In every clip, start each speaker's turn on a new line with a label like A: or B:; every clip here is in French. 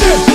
A: Allez!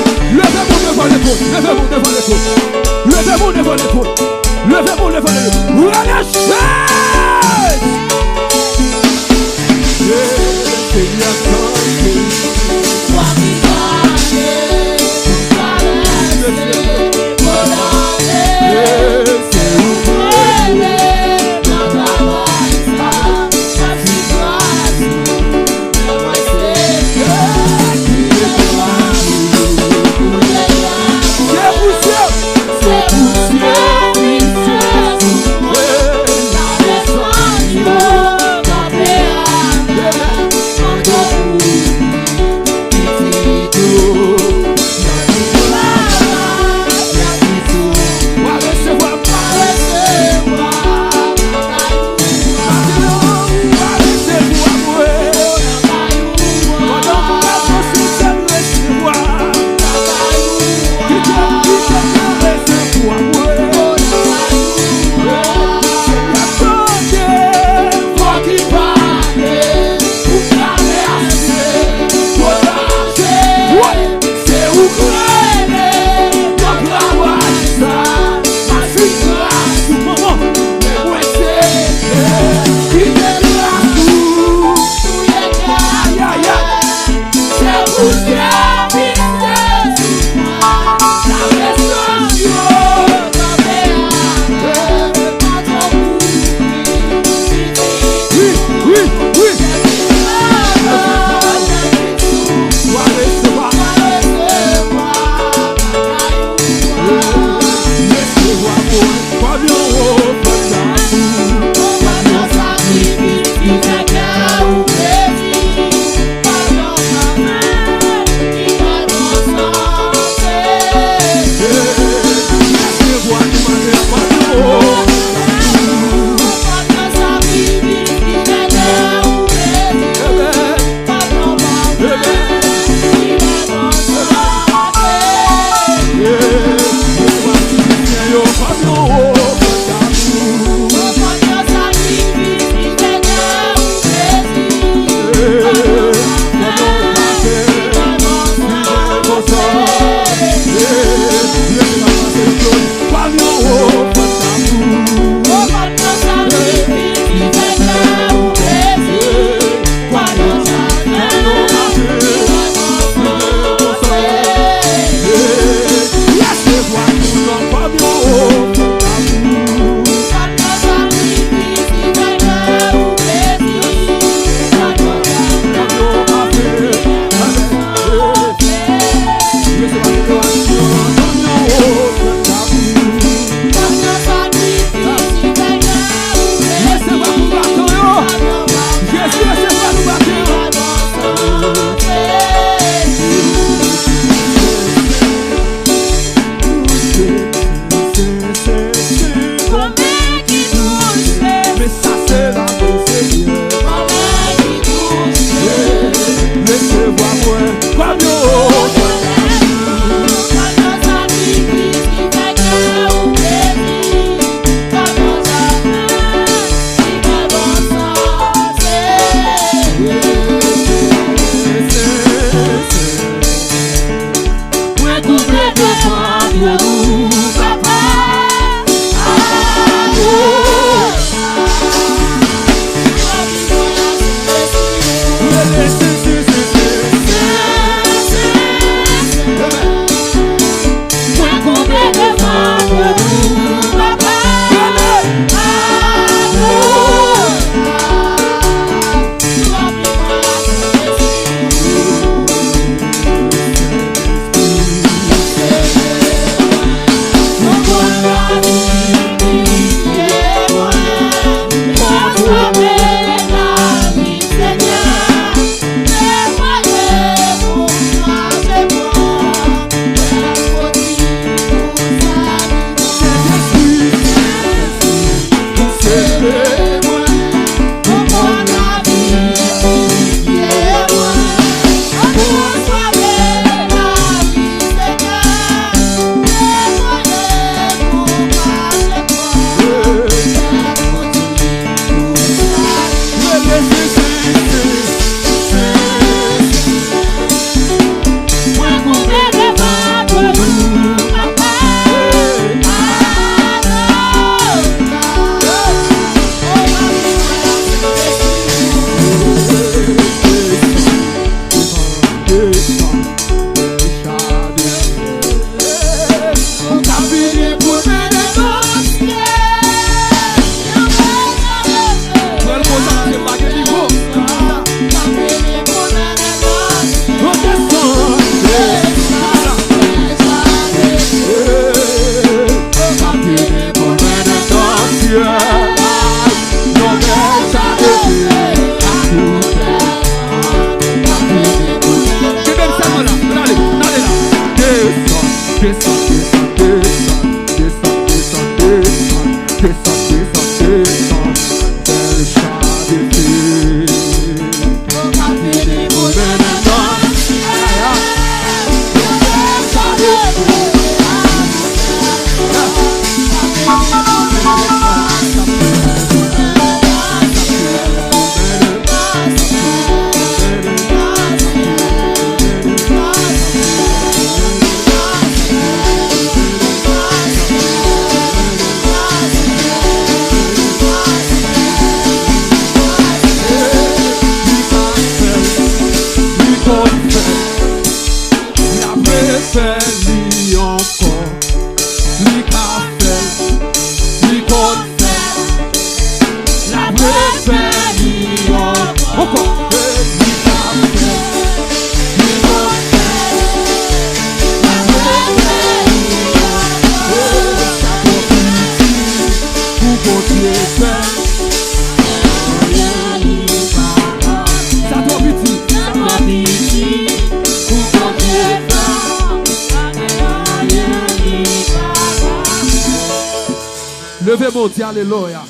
A: Levez mon Dieu, alléluia.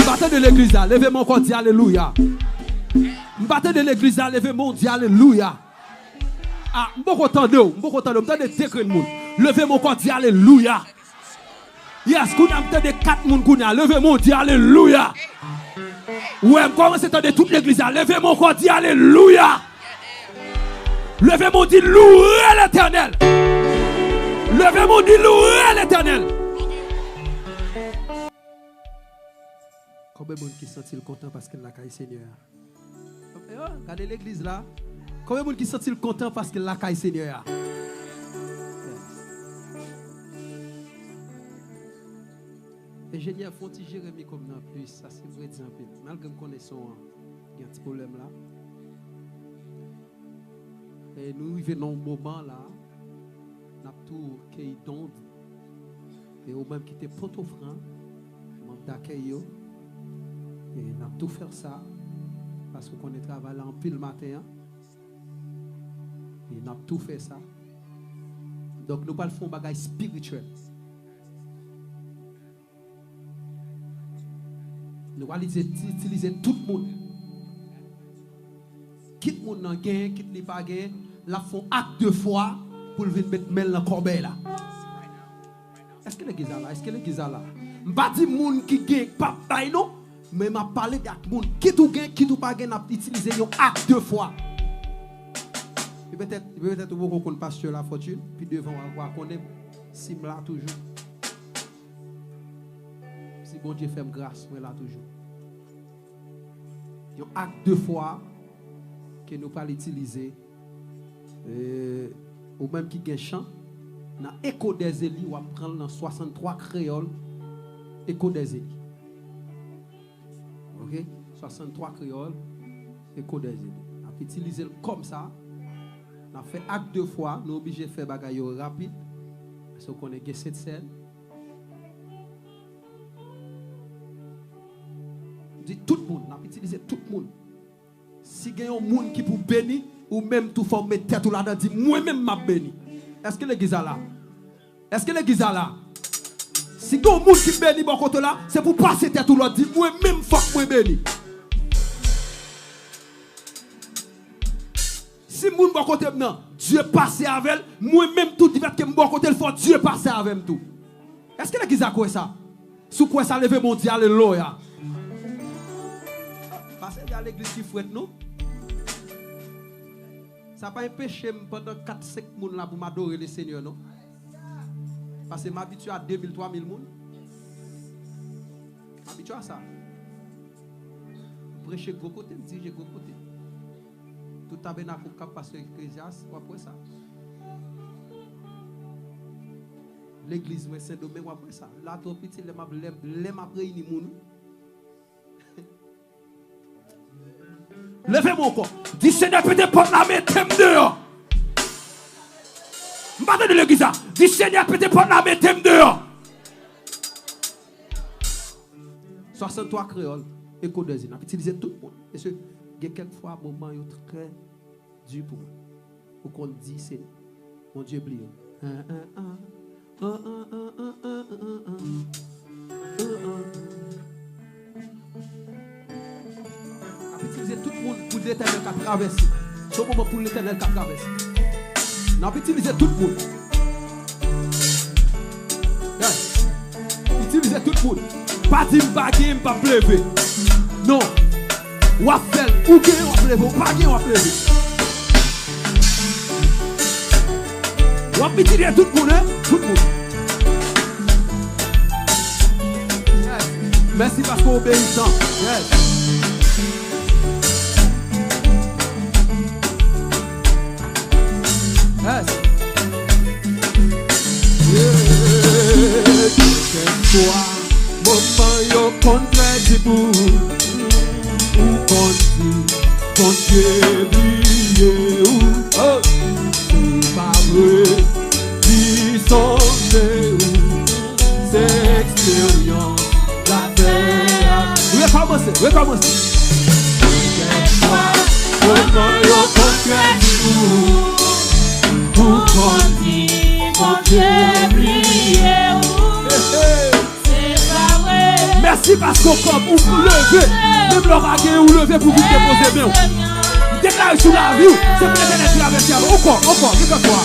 A: Battez de l'église, levez mon corps, Dieu, alléluia. Battez de l'église, levez mon Dieu, alléluia. Ah, beaucoup content de vous, beaucoup content de vous, levez mon corps, Dieu, alléluia. Yes, qu'on a peut-être 4 personnes, levez mon Dieu, alléluia. Ouais, comment c'est de toute l'église, levez mon corps, Dieu, alléluia. Levez mon Dieu, louez l'éternel. Levez mon Dieu, louez l'éternel. Combien de monde qui sont-ils contents parce qu'il a caillé Seigneur? Regardez l'église là. Combien de monde qui sont-ils contents parce qu'il a caillé Seigneur? Ingénieur Fonti Jérémy comme dans plus, ça c'est vrai dire un peu. Malgré que nous connaissons il y a un petit problème là. Et nous vivons un moment là, nous avons tout qui donne et au même qui était Port-au-Franc, nous d'accueillir. Et nous avons tout fait ça parce qu'on est travaillé en pile matin. Et nous avons tout fait ça. Donc nous ne faisons pas un bagage spirituel. Nous allons utiliser tout le monde. Quitte le monde dans gain, quitte les pas gain, la font acte de foi pour venir mettre mêle dans corbeille là. Est-ce que l'église là? Est-ce que l'église là? Je ne pas dire monde qui gagne pas bail non, mais m'a parlé de monde qui tout gagne, qui tout pas gagne, n'a utiliser un acte de foi. Peut-être vous connaissez pasteur la fortune, puis devant on connaît sim là toujours. Si bon Dieu fait grâce, moi là toujours. Un acte de foi que nous pas l'utiliser ou même qui gagne chant dans écho des Élis ou prendre dans 63 créoles écho des Élis. OK 63 créoles écho des Élis. On peut utiliser comme ça. On fait acte de foi, nous obligés de faire bagaille rapide parce qu'on connaît cette scène. Dit tout le monde, on a utilisé tout le monde. Si il y a un monde qui peut bénir, ou même tout former tête ou là-dedans, dit moi-même m'a béni. Est-ce que l'église est là? Est-ce que l'église est là? Si il y a un monde qui bénit bon côté là, c'est pour passer tête ou l'autre, dit moi-même faut que moi béni. Si moun bon côté maintenant, Dieu passe avec moi-même tout dit que bon côté le faut Dieu passe avec tout. Est-ce que l'église a quoi ça? Sous quoi ça lever mon Dieu, alléluia. Parce qu'il y a l'église qui fouette nous. Ça n'a pas empêché pendant 4-5 personnes là pour m'adorer le Seigneur, non? Parce que je m'habitue à 2000-3000 personnes. Je m'habitue à ça. Prêcher gros côté, diriger gros côté. Tout tabernacle cap pasteur Ecclésias, ou après ça. L'église, ouais, Saint-Domingue, ou après ça. Là, trop petit, les m'a réuni moun. Levez-moi encore. Dis Seigneur, peut-être porte la main, t'aime dehors. M'battez de l'église. Dis Seigneur, peut-être porte la main, t'aime dehors. 63 créoles. Écho de Zina. Utiliser tout le monde. Parce que il y a quelquefois un moment très dur pour moi. Pour qu'on dise, c'est mon Dieu oublié. Utiliser tout le monde pour l'éternel qui a traversé. C'est un moment pour l'éternel qui a traversé. Nous avons utilisé tout le monde. Utilisez tout le monde. Pas dire que pas pleurer. Non. Ou à faire, ou bien on va pleurer, pas bien on va pleurer. Ou à utiliser tout le monde, hein? Tout le monde. Yes. Merci parce qu'on obéissant. Yes. Yes. Quelquefois, moment yo contraire pour ou contribuer ou c'est pas vrai qui sont ou c'est expérience la terre. Recommencer. Quelquefois, moment yo contraire pour contribuer ou c'est pas vrai. Merci parce qu'on comme vous levez. Même l'orage ou lever pour vous déposer bien. Déclarez sur la vie. C'est pour l'éternel qui l'a versé. Encore, quelquefois.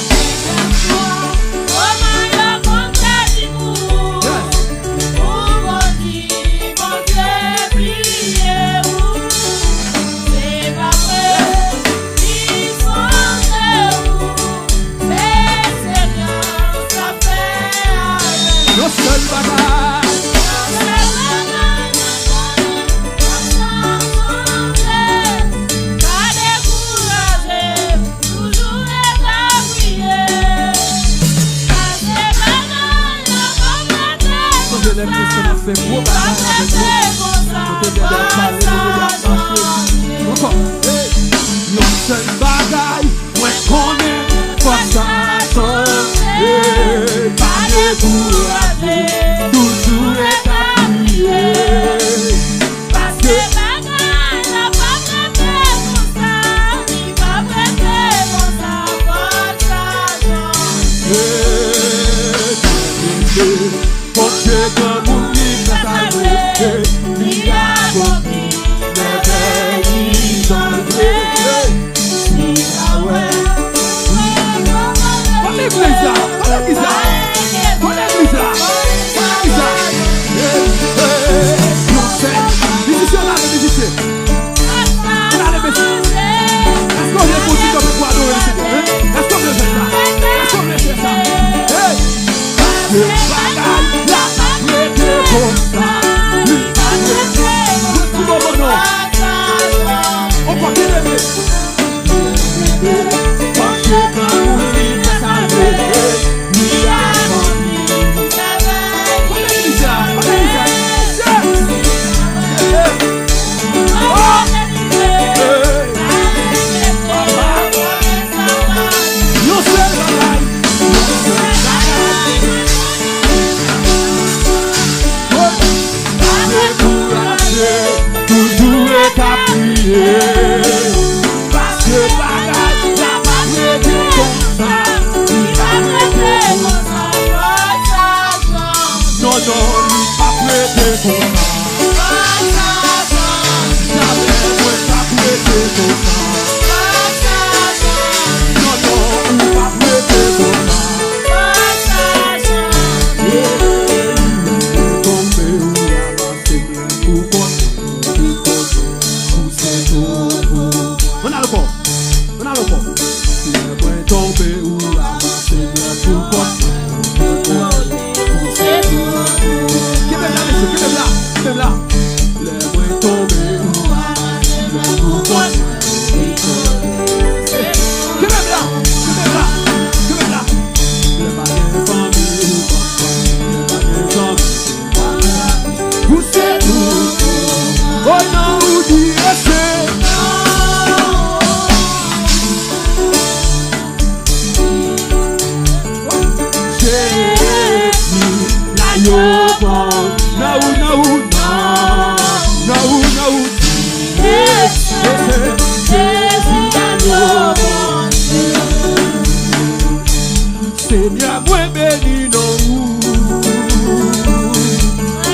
A: Seigneur, moi béni non.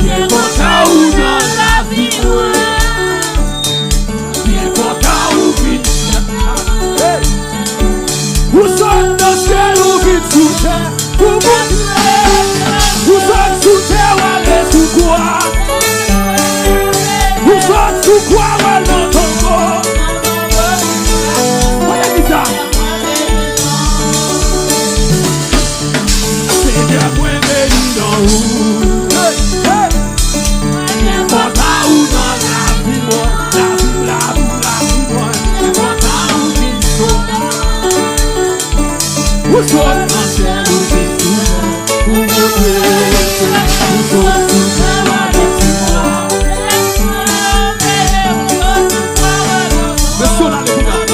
A: Bien content ou dans la vie, bien content ou vite. Vous sommes dans le ciel ou vite sous terre. Vous sommes sous terre ou allez sous quoi? Vous sommes sous quoi ou allez dans ton corps? Voyez qui ça? Seigneur, moi béni dans vous. Bien content ou dans la vie, moi. La vie, moi. Bien content ou vite sous terre. Vous sommes dans le ciel ou vite sous terre. Vous sommes sous terre ou allez sous quoi? Mais sonne les gars.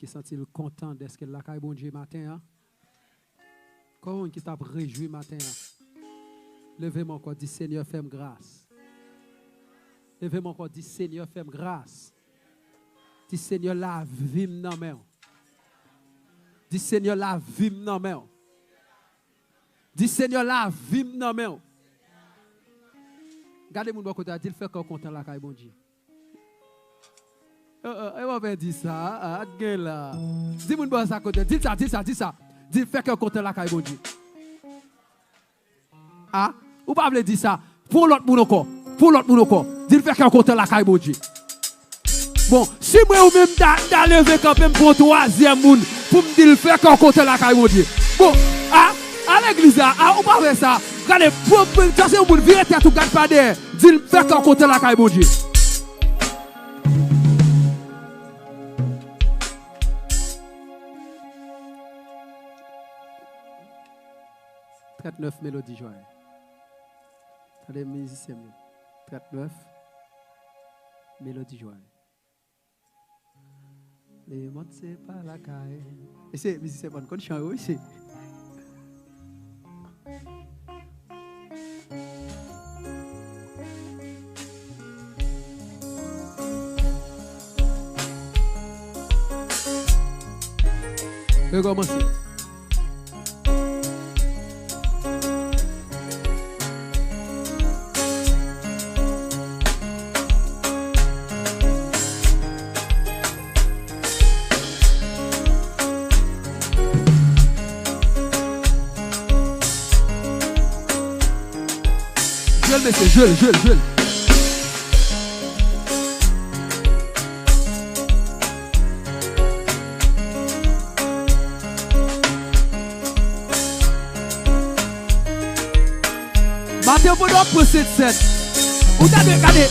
A: qui senti content d'être que la caille bon Dieu matin? Comment qui t'a réjoui matin? Levez-moi encore, dit Seigneur, fais-moi grâce. Levez-moi encore, dit Seigneur, fais-moi grâce. Dit Seigneur, la vie m'en main. Dit Seigneur, la vie m'en main. Dit Seigneur, la vie m'en main. Regardez mon bon côté, dit fait qu'on content la caille bon Dieu. On va dire ça, là. Dis mon bon ça côté, dis ça. Dis fait qu'on content la caille bon Dieu. Ah, ou pas veut dire ça pour l'autre moun encore. Pour l'autre moun encore. Dis fait qu'on content la caille bon Dieu. Bon, si moi ou même d'aller quand même pour troisième moun pour me dire faire qu'on content la caille bon Dieu. Bon, à l'église ou pas faire ça. Regardez, pour chasser ou pour virer tête ou garde pas derrière. Dis fait qu'on content la caille bon Dieu. Neuf mélodies joyeuses. Allez, musiciens. 39 mélodies joyeuses. Les mots c'est pas la caille. Et c'est musicien bon qu'on chante aussi. Je vais commencer. Jules. Matin, vous doit procéder cette. Vous regardez.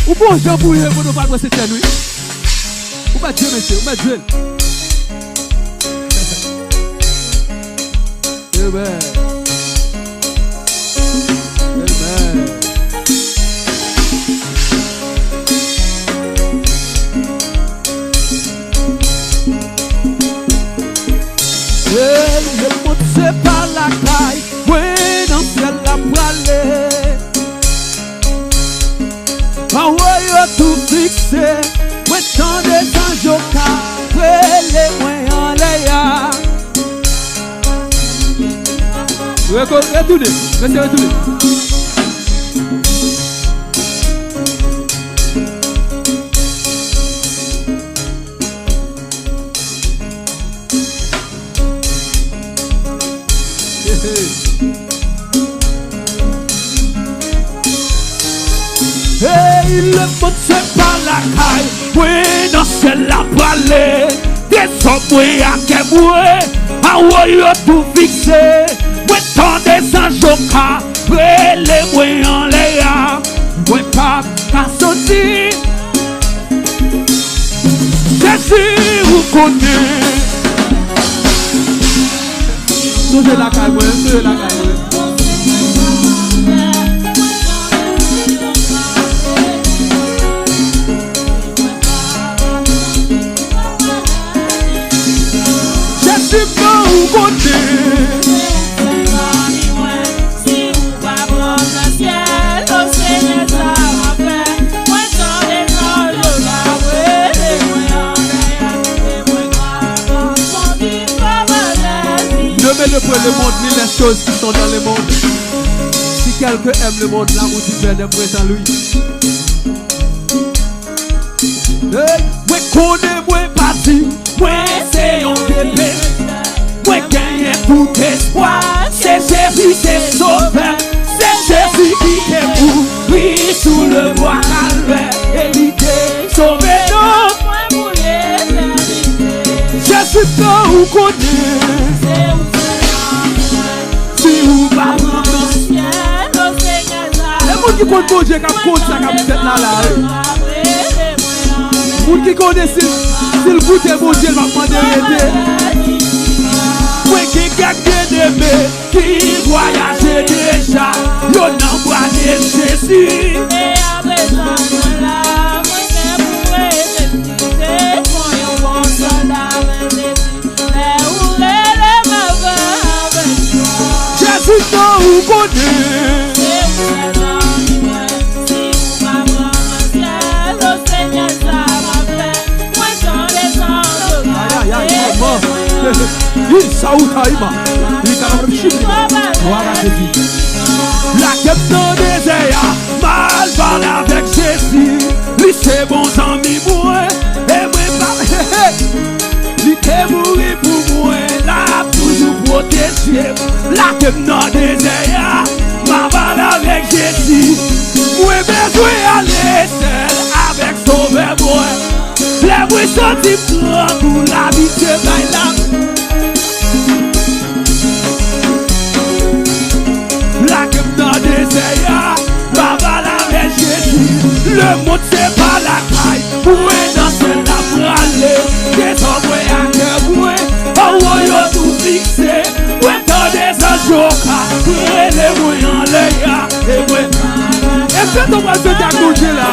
A: Ou bon, Jean Bouillé, vous ne pas procéder cette nuit. Ou pas Dieu, monsieur, ou pas Dieu. Amen. Le monde c'est pas la caille, ouais, dans ciel la poêle. Ah ouais, tout fixé, ouais, tant de temps joca, ouais, les moyens en l'air. Retournez. Hey, le monde c'est pas la caille, oui, non c'est la palais. Des hommes, oui, à qu'est-ce ah ouais, tout fixé. Ouais, tant des anjoka, ouais, les moyens en l'air. Ouais, pas qu'à sortir. Jésus, vous connaissez. Nous sommes la caille, nous sommes la caille. Jésus, vous connaissez. Le monde, ni les choses qui sont dans le monde. Si quelqu'un aime le monde, l'amour du Père n'est présent en lui. Moi connais, moi parti, moi c'est un bébé. Moi gagne tout espoir. C'est Jésus, c'est sauveur. C'est Jésus qui est pour lui sous le bois calvaire. Et il t'est sauvé. Jésus, quand vous connaissez. Qui compte bon Dieu, qui compte ça, qui fait là. Moun qui connaît s'il goûte bon Dieu, va demander aider. Moi qui gagne d'aimer, qui voyage déjà, l'on envoie Jésus. Et après ça, vous connaît. La quête dans des airs, mal parle avec Jésus. Lui c'est bon ami moi, et moi pas. Lui est mourir pour moi, là toujours protégé. La quête dans des airs, mal parle avec Jésus. Moi besoin aller seul avec sauveur moi. Les bruits sentis pour l'habiter by là. La quête dans des airs, Baba la Jésus. Le monde c'est pas la caille, pour danser la pralée. Des hommes à cœur, oh yo tout fixé. Ouais, dans des anges, les moyens en l'air. Et quand on va se diagnostiquer là,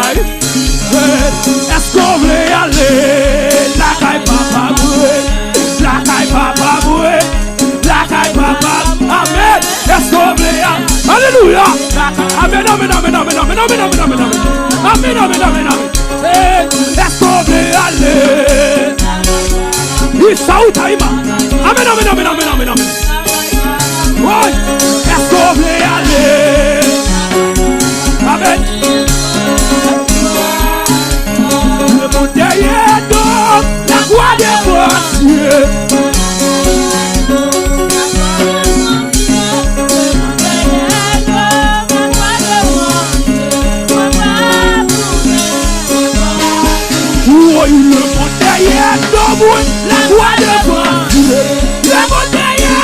A: est-ce qu'on veut aller? La caille papa boué, la caille papa boué, la caille papa. Amen. Est-ce qu'on veut aller? Alléluia. Amen, amen, amen, amen, amen, amen, amen, amen, amen. Amen, amen, amen, amen. Est-ce qu'on veut aller? Il saoute Aïma. Amen, amen, amen, amen, amen, amen. Oui. Est-ce qu'on veut aller? Amen. Le monde derrière donc, la croix des voitures. Le monde derrière donc, la croix des voitures. Le monde derrière,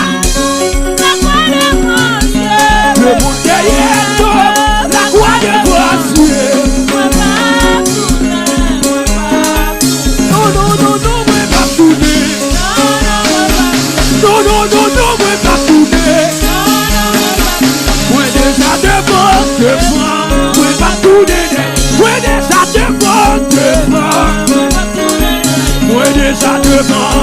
A: la croix des voitures. Le monde derrière donc, la croix des voitures. Non, non, non, non, mais pas tourner. Non, non, non, non, mais pas tourner. Moi déjà devant, moi pas tourner. Moi déjà devant. Moi déjà devant.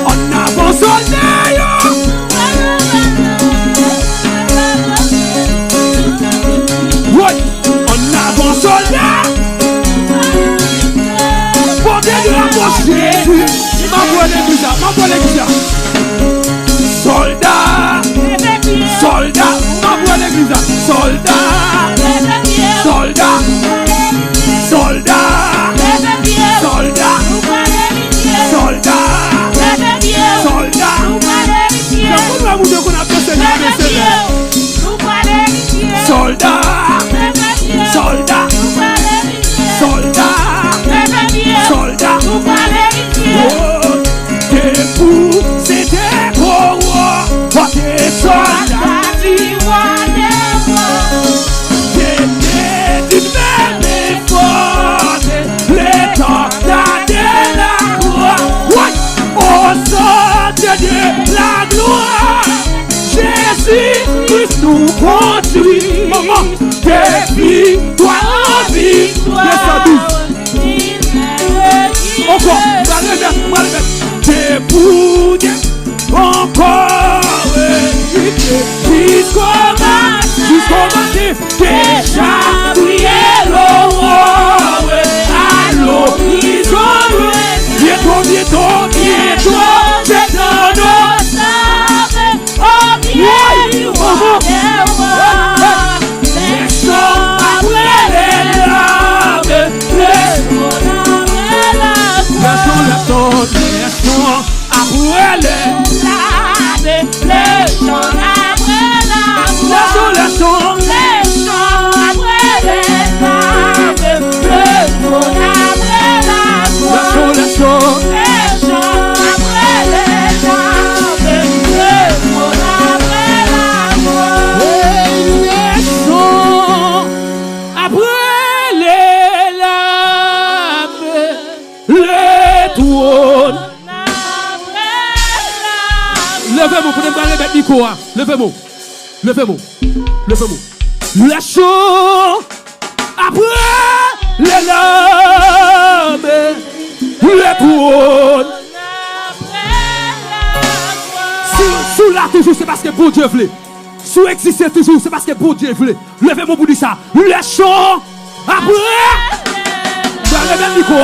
A: On avance au néant. Oui, on avance au néant. Pour Dieu de la poche Jésus. M'envoie l'église. Soldat. Soldat. M'envoie l'église. Soldat. Soldat. Soldat. Soldat. Soldat. Soldat. Soldat. Soldat. Soldat. Soldat. Debout, c'était pour moi. Des soldats c'était du même effort. Les temps de la croix. Au sang de Dieu, la gloire. Jésus-Christ nous conduit. Maman, des victoires en victoire. Encore, debout, encore, jusqu'au matin, déjà prié l'eau, allô, bientôt, c'est dans nos sables, au pied du roi des rois. Laissons après les larmes, laissons après la gloire. Laissons après les larmes, laissons après la gloire. Laissons après les larmes, laissons après la gloire. Laissons après les larmes, laissons après la gloire. Laissons après les larmes, les trônes. Levez-moi pour ne pas mettre Nico. Levez-moi. Laissons après les larmes, les trônes. Sous là toujours, c'est parce que bon Dieu voulait. Sous exister toujours, c'est parce que bon Dieu voulait. Levez mon bout de ça. Les chants après. Dans le même micro.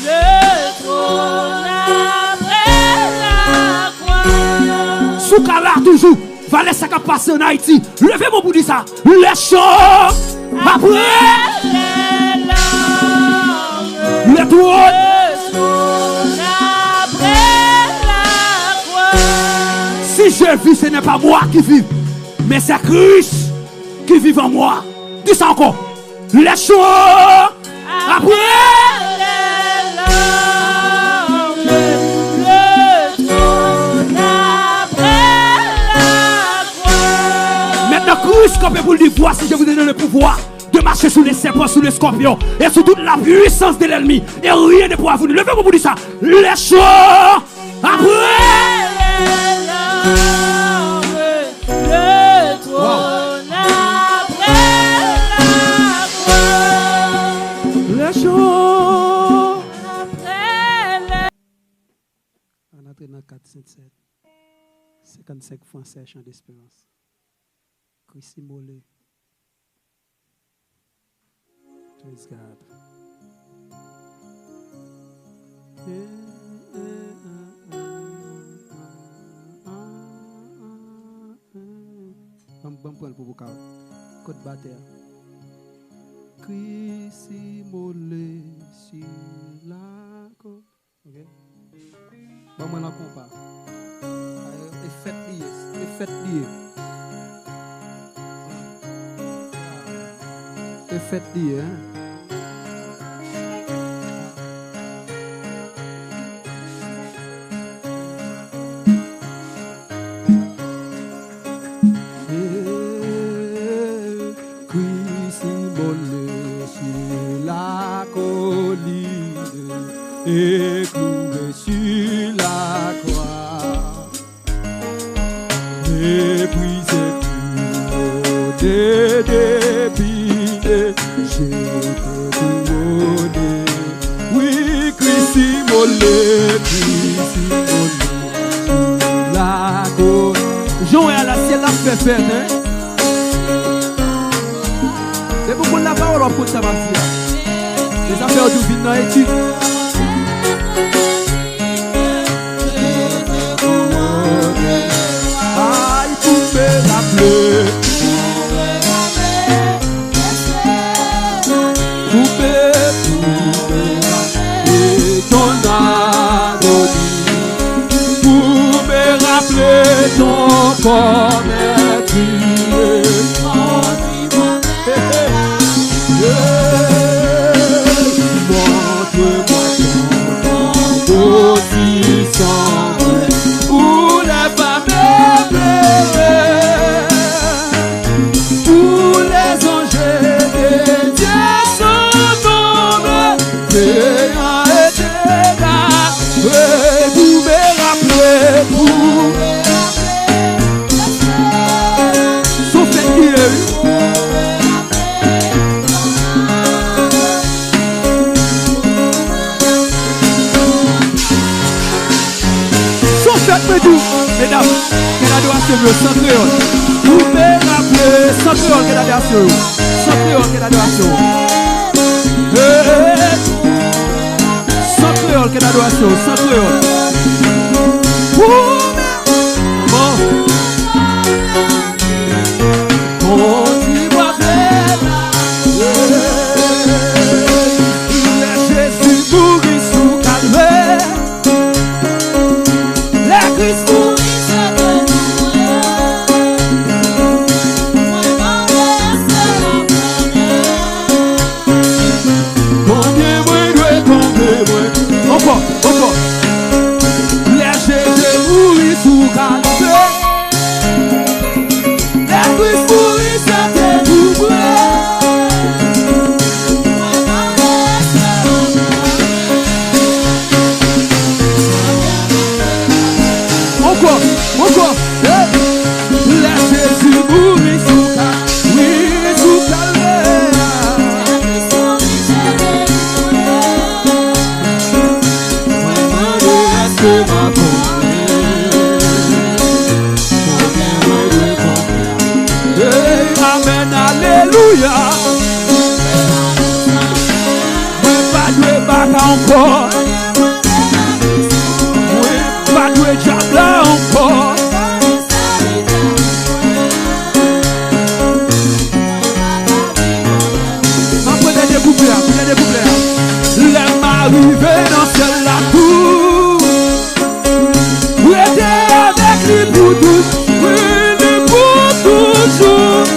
A: Le trône après la croix. Sous là toujours. Valais ça qui passe en Haïti. Levez mon bout de ça. Les chants après. Le trône après la croix. Si je vis, ce n'est pas moi qui vis, mais c'est Christ qui vit en moi. Dis ça encore. Les choses après le trône après la croix. Maintenant, Christ campé pour lui voir si je vous donne le pouvoir de marcher sous les serpents, sous les scorpions et sous toute la puissance de l'ennemi. Et rien ne pourra vous lever pour vous dire ça. Les choses après le trône après la croix. Les choses après la... On entre dans 457 55 français chant d'espérance. Christ Mollet. Praise God. Bon point pour vous. Côte bataille. Christ Mollet sur la côte. Ok. Bon, moi, la compas. Et faites lier. Et faites lier, hein. Et cloué sur la croix, méprisé pour dépiné, j'étais couronné. Oui, Christ Mollet sur la croix. Jean est à la ciel la fait, hein? C'est beaucoup de la parole pour ça, ma fille. Les affaires du vin dans l'étude. Ton corps est tué. Montre-moi ton position où les femmes pleurent, où les anges de Dieu sont tombés, veillant et dégâts, vous me rappelez, vous. Mesdames, quelle adoration, sans créole. Vous pouvez rappeler, sans créole, quelle adoration. Sans créole, quelle adoration. Sans créole, quelle adoration. Sans créole. On dit moi Jésus mourit sous calvaire. La Christ encore. La Jésus mourit sous calvaire. La Christ mourit sur double. Encore. La Jésus mourit sous calvaire. Oui, sous calvaire. Alléluia. Pas de bac encore. Pas de diable encore. Prenez des couplets. L'aime arrivé dans celle-là tout. Vous êtes avec lui pour tous. Oui, pour toujours.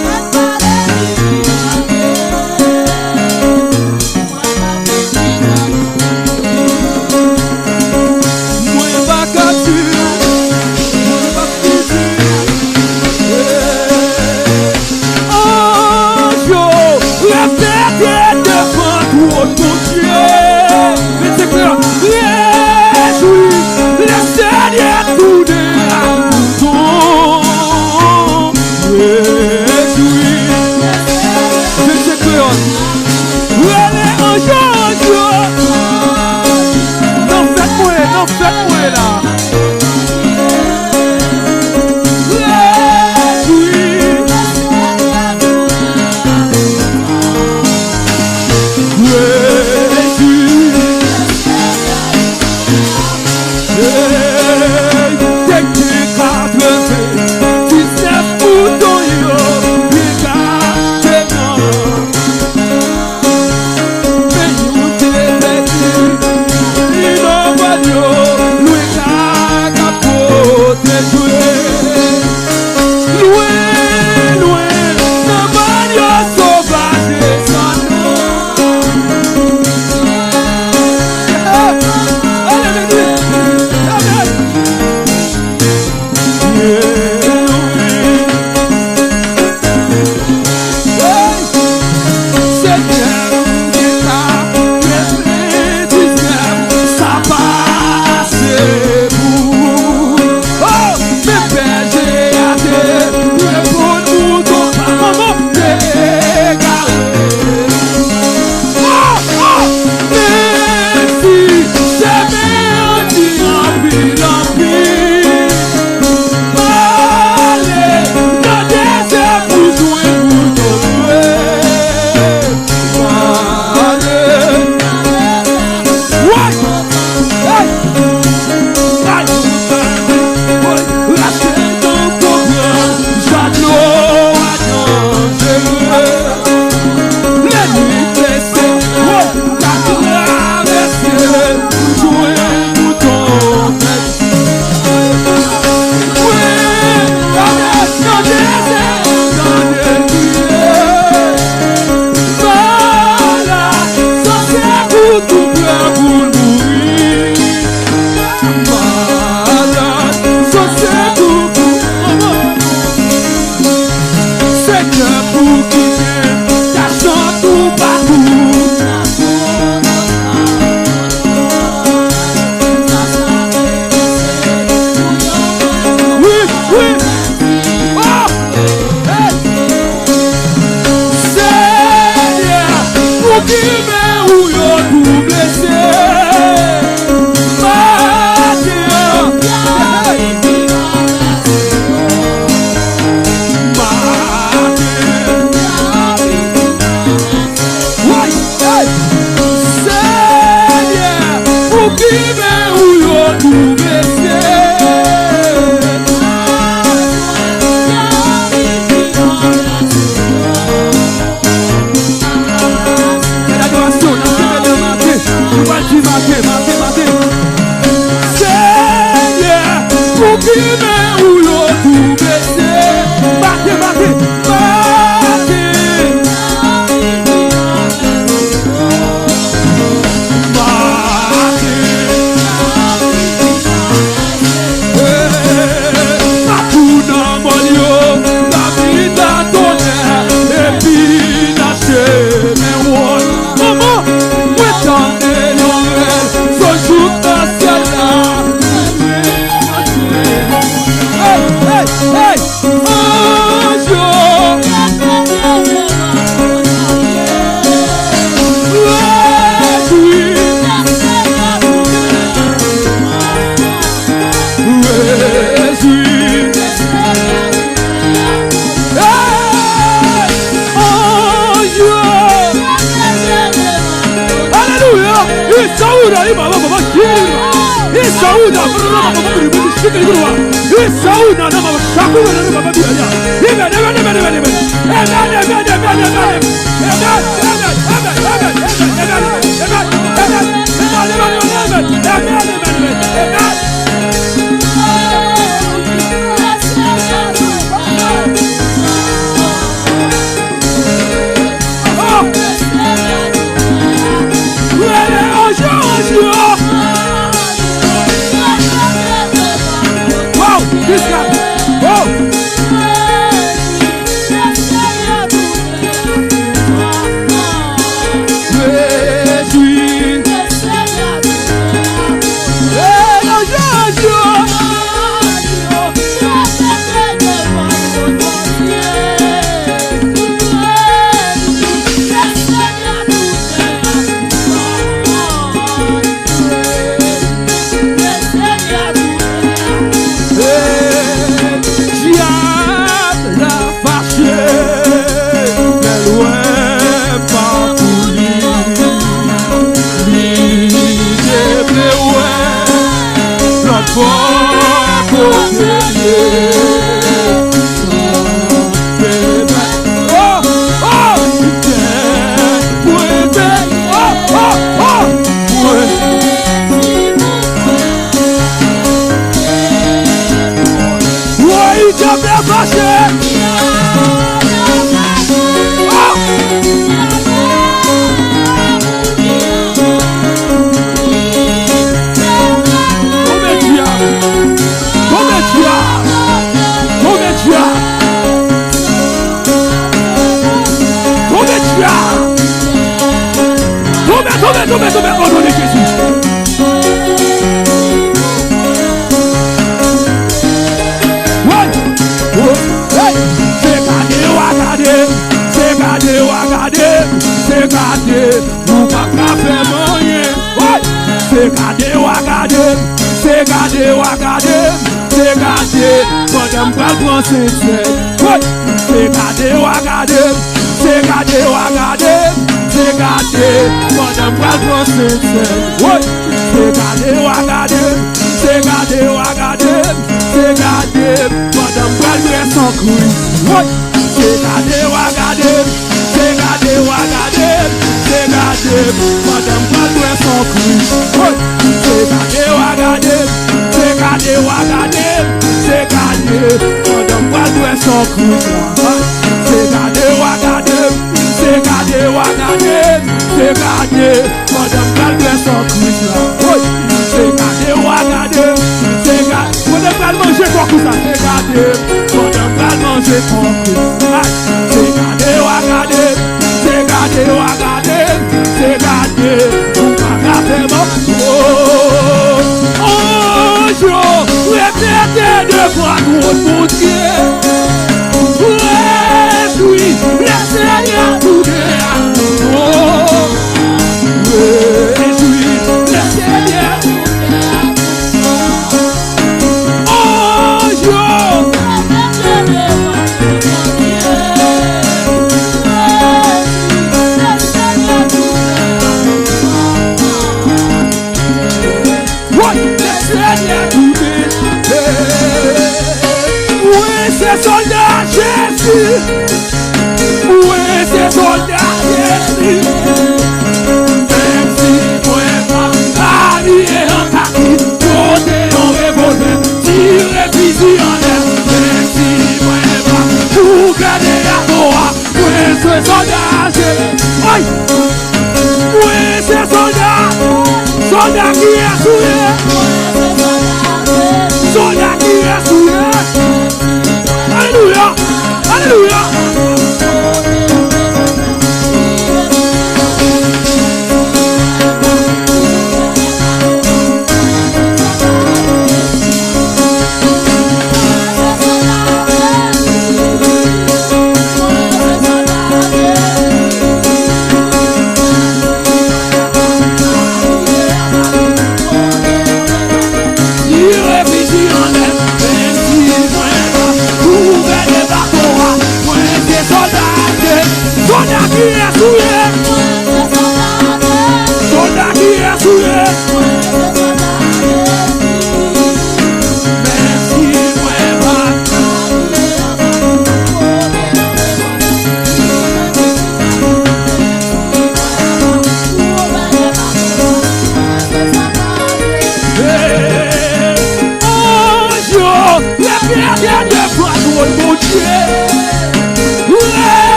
A: Hey!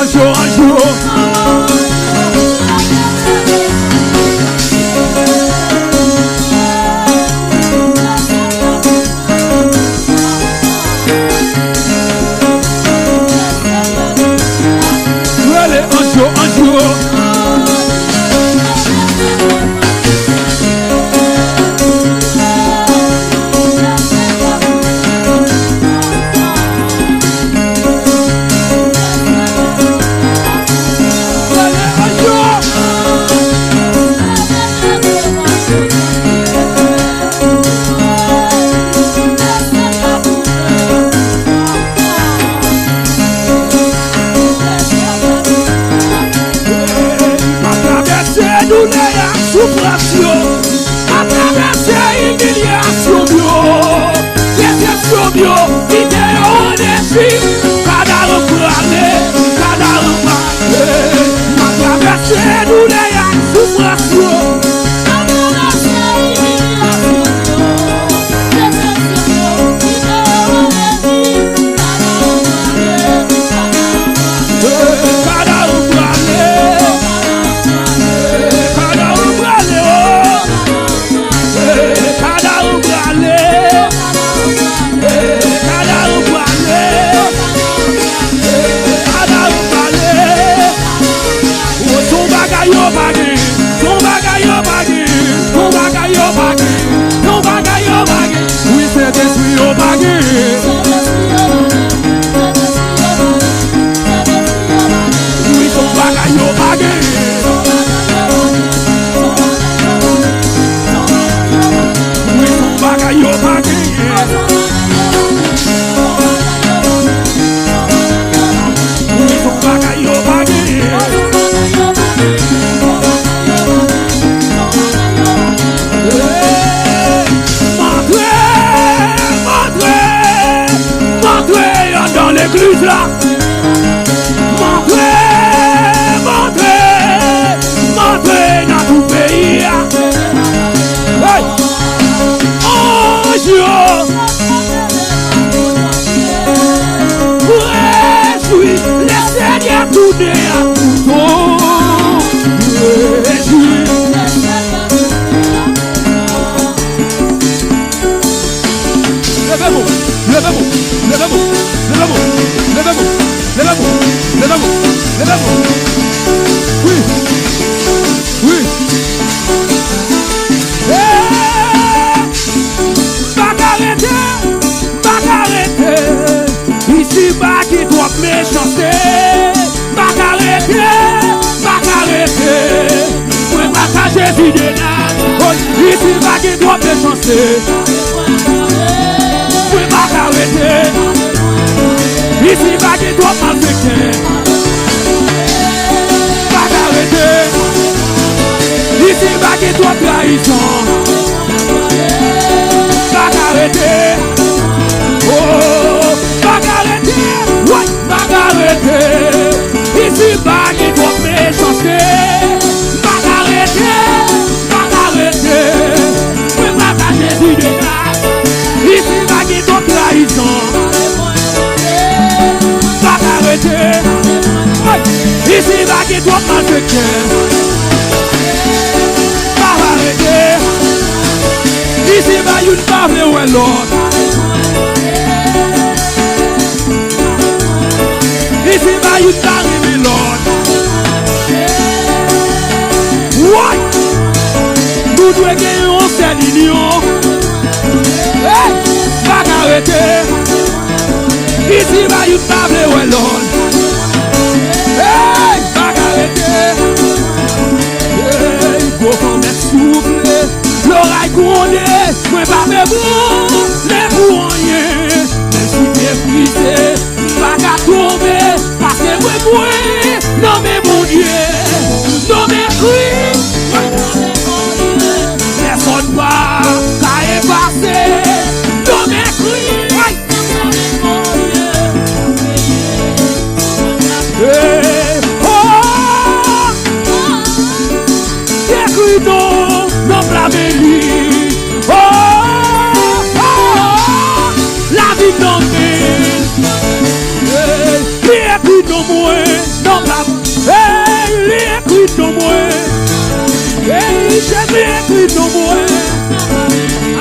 A: jour en jour. Allez, un jour en jour. À travers ces humiliations, déception, vidéo, défi, cadavre plané, à travers ces douleurs, souffrances. L'église là, montrez dans tout pays. Hey! Oh Dieu, réjouis, les Seigneurs tournés à tout. Réjouis. Levez-vous, levez-vous, levez-vous. Levez-vous. Oui. Pas arrêter. Ici, pas qui doit méchancer. Pas arrêter. Moi, pas Jésus de là. Ici, pas qui doit méchancer. Moi, pas arrêter. Ici, pas qui doit malfecter. Pas arrêter. Ici, pas qui doit trahison. Pas arrêter. Oh, pas arrêter. Ouais, pas arrêter. Ici, pas qui doit méchancer. Pas arrêter. Oui, pas Jésus de grâce. Ici, pas qui doit trahison. Ici va qui doit malfecter. Pas arrêter. Ici va une parole ou l'autre. Ici va une parole ou l'autre. Ouais. Nous devons gagner en cette union. Pas arrêter. Ici va une parole ou l'autre. Hey, pas arrêter. Hey, faut qu'on mette souffle. L'oreille grondée, moi pas mes bons, les pour rien. Même si t'es brisé, pas qu'à tomber. Parce que moi, non mais mon Dieu, non mais crie. Personne pas qu'à effacer, non mais crie. Non, blâmez lui. La vie non mais. Puis non moins. il écrit dans moi. Jésus écrit dans moi.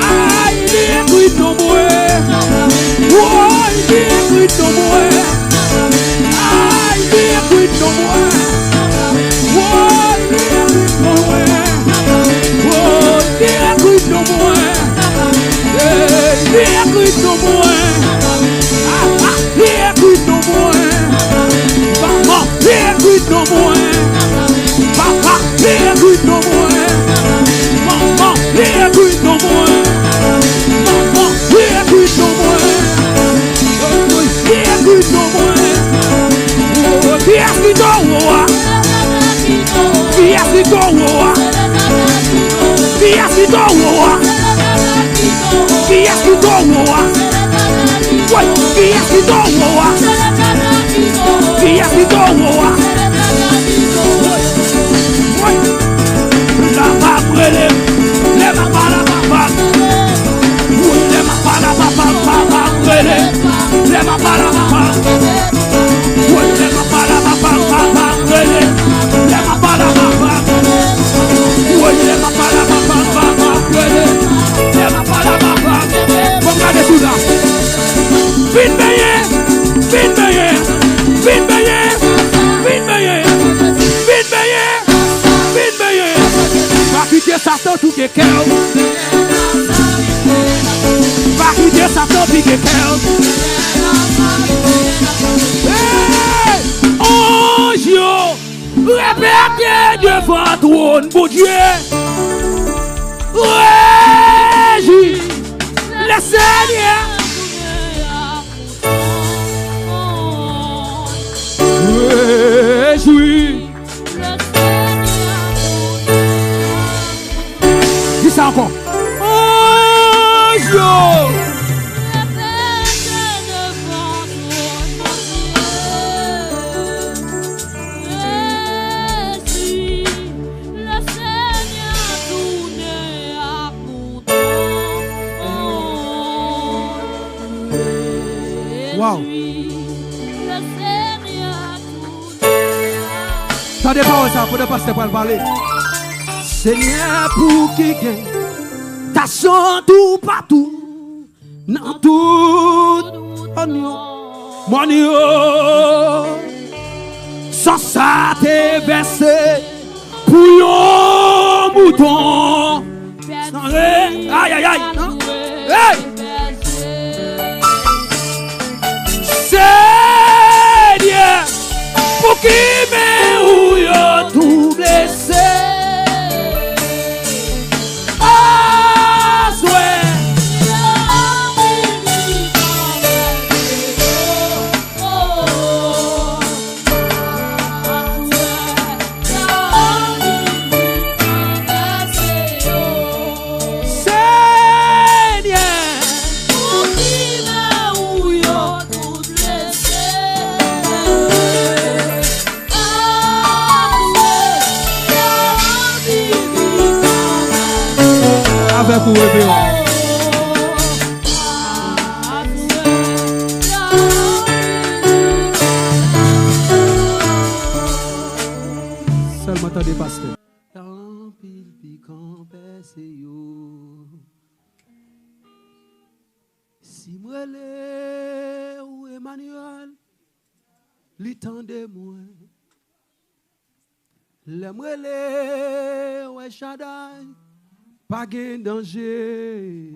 A: Ah, il écrit dans moi. Oh, il écrit dans moi. Ah, il écrit dans moi. Oh, il écrit dans moi. Oh, il écrit dans moi. Il écrit dans moi. Ah, il écrit dans moi. Maman, il écrit dans moi. Papa, il écrit dans moi. Maman, il écrit dans moi. Maman, il écrit dans moi. Il écrit dans moi. Qui est-ce qui dans moi? Qui est-ce qui dans moi? Qui est-ce qui dans moi? Qui est-ce qui dans moi? Qui est-ce qui dans moi? Qui est-ce qui dans moi? La pabrele, le papa la papa. Oui, le papa la papa, papa brele, le papa la papa. Oui, le papa la papa, papa brele, le papa la papa. Oui, le papa la papa, papa brele, le papa la papa. Regardez tout là. Vite veillé, vite veillé, vite veillé, vite veillé, vite veillé, vite veillé. Va quitter Satan tout que cœur. Va quitter Satan tout que cœur. Hey, ange, répétez devant trône, bon Dieu. Régis le Seigneur. Réjouis. Dis ça encore. Ange. Wow. T'as des paroles ça pour ne pas se parler. Seigneur pour qui gagne, t'as chanté tout partout, dans tout mon sans ça t'es versé pour un mouton. Aïe aïe aïe. Hey! Seigneur, pour qui me tout blessé. Avec vous, seulement t'as des pasteurs. Si moi ou Emmanuel, l'étendez-moi. Le moi ou Shaddai. Pas de danger,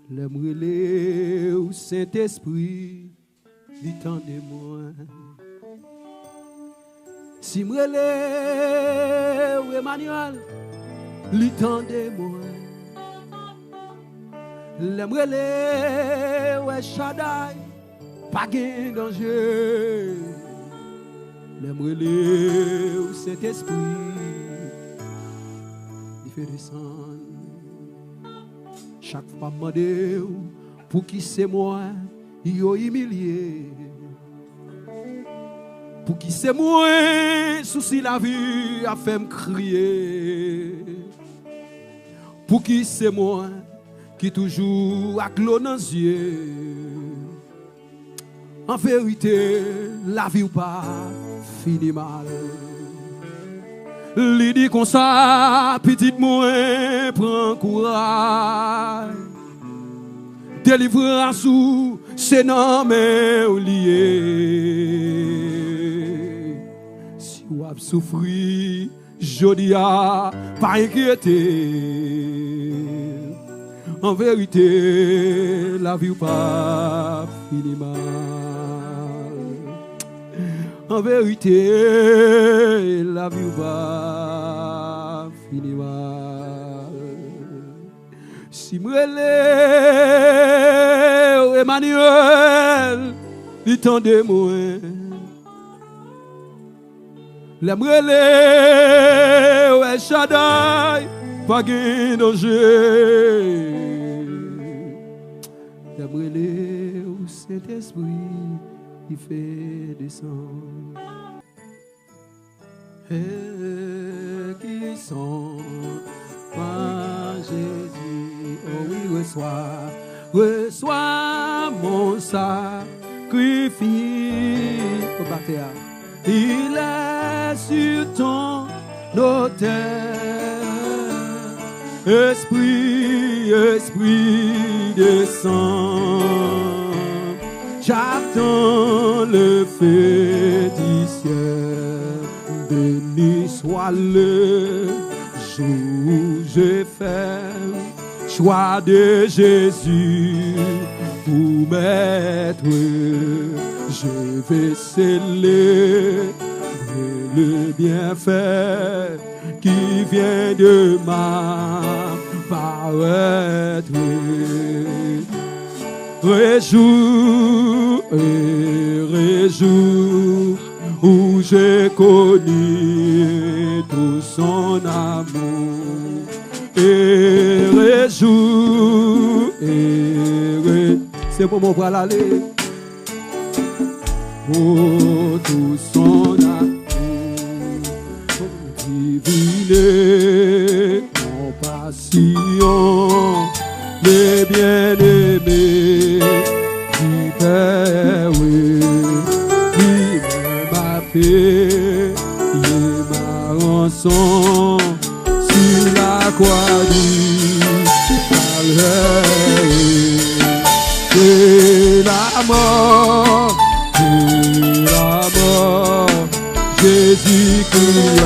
A: le brûlé au Saint-Esprit, l'étendez-moi. Si m'relé ou Emmanuel, l'étendez-moi. Le brûlé ou Shaddai, pas de danger, le brûlé au Saint-Esprit. Descendre. Chaque fois demandé pour qui c'est moi, il a humilié. Pour qui c'est moi, souci la vie a fait me crier. Pour qui c'est moi qui toujours a l'eau dans les yeux. En vérité, la vie ou pas fini mal. Li dit comme ça, petite moins, prends courage. Délivrance sous, c'est non mais oublié. Si vous avez souffert, je dis pas inquiéter. En vérité, la vie pas fini mal. En vérité, la vie va finir mal. Si m'relé Emmanuel, il t'en démoin. La m'relé El Shaddai, pas gain danger. La m'relé au Saint-Esprit, il fait descendre. Et qui sont moi Jésus, oh oui, reçois mon sacrifice. Il est sur ton autel. Esprit descend. J'attends le feu du ciel. Béni soit le jour où je fais choix de Jésus pour m'être. Je vais célébrer le bienfait qui vient de m'apparaître. Réjouis où j'ai connu tout son amour. Et réjouis, c'est pour mon bras l'aller. Oh, tout son amour, divine compassion, les bien-aimés du Père, oui, il m'a fait, il m'a rançon sur la croix du Calvaire. C'est la mort, Jésus-Christ a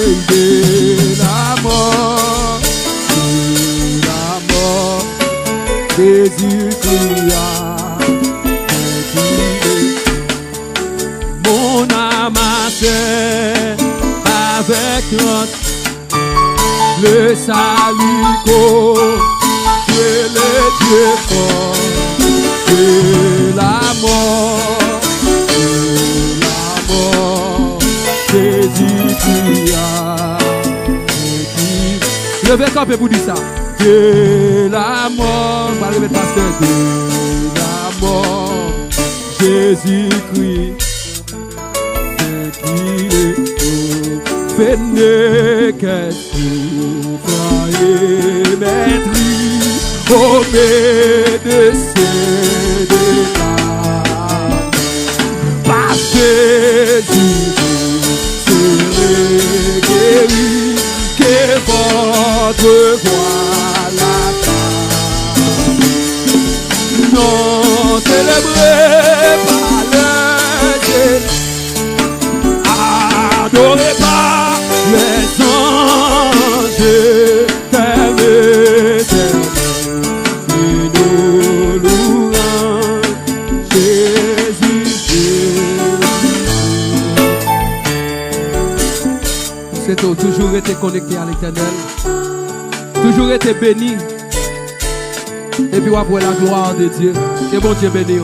A: été la mort, Jésus-Christ a été. Mon âme a fait avec notre le salut que le Dieu fort. C'est la mort, Jésus-Christ a été. Levez quand vous dire ça. De la mort, pas le pasteur, de la mort, Jésus-Christ, venez qu'elle souffre et maîtrise, obéissez de l'âme. Par Jésus, serez guéris, que votre voix l'attend. Non, célébrez pas le Jésus, adorez pas les anges, fermez et nous louons Jésus. C'est toujours été connecté à l'Éternel, toujours été béni, et puis on voit la gloire de Dieu. Et bon Dieu béni.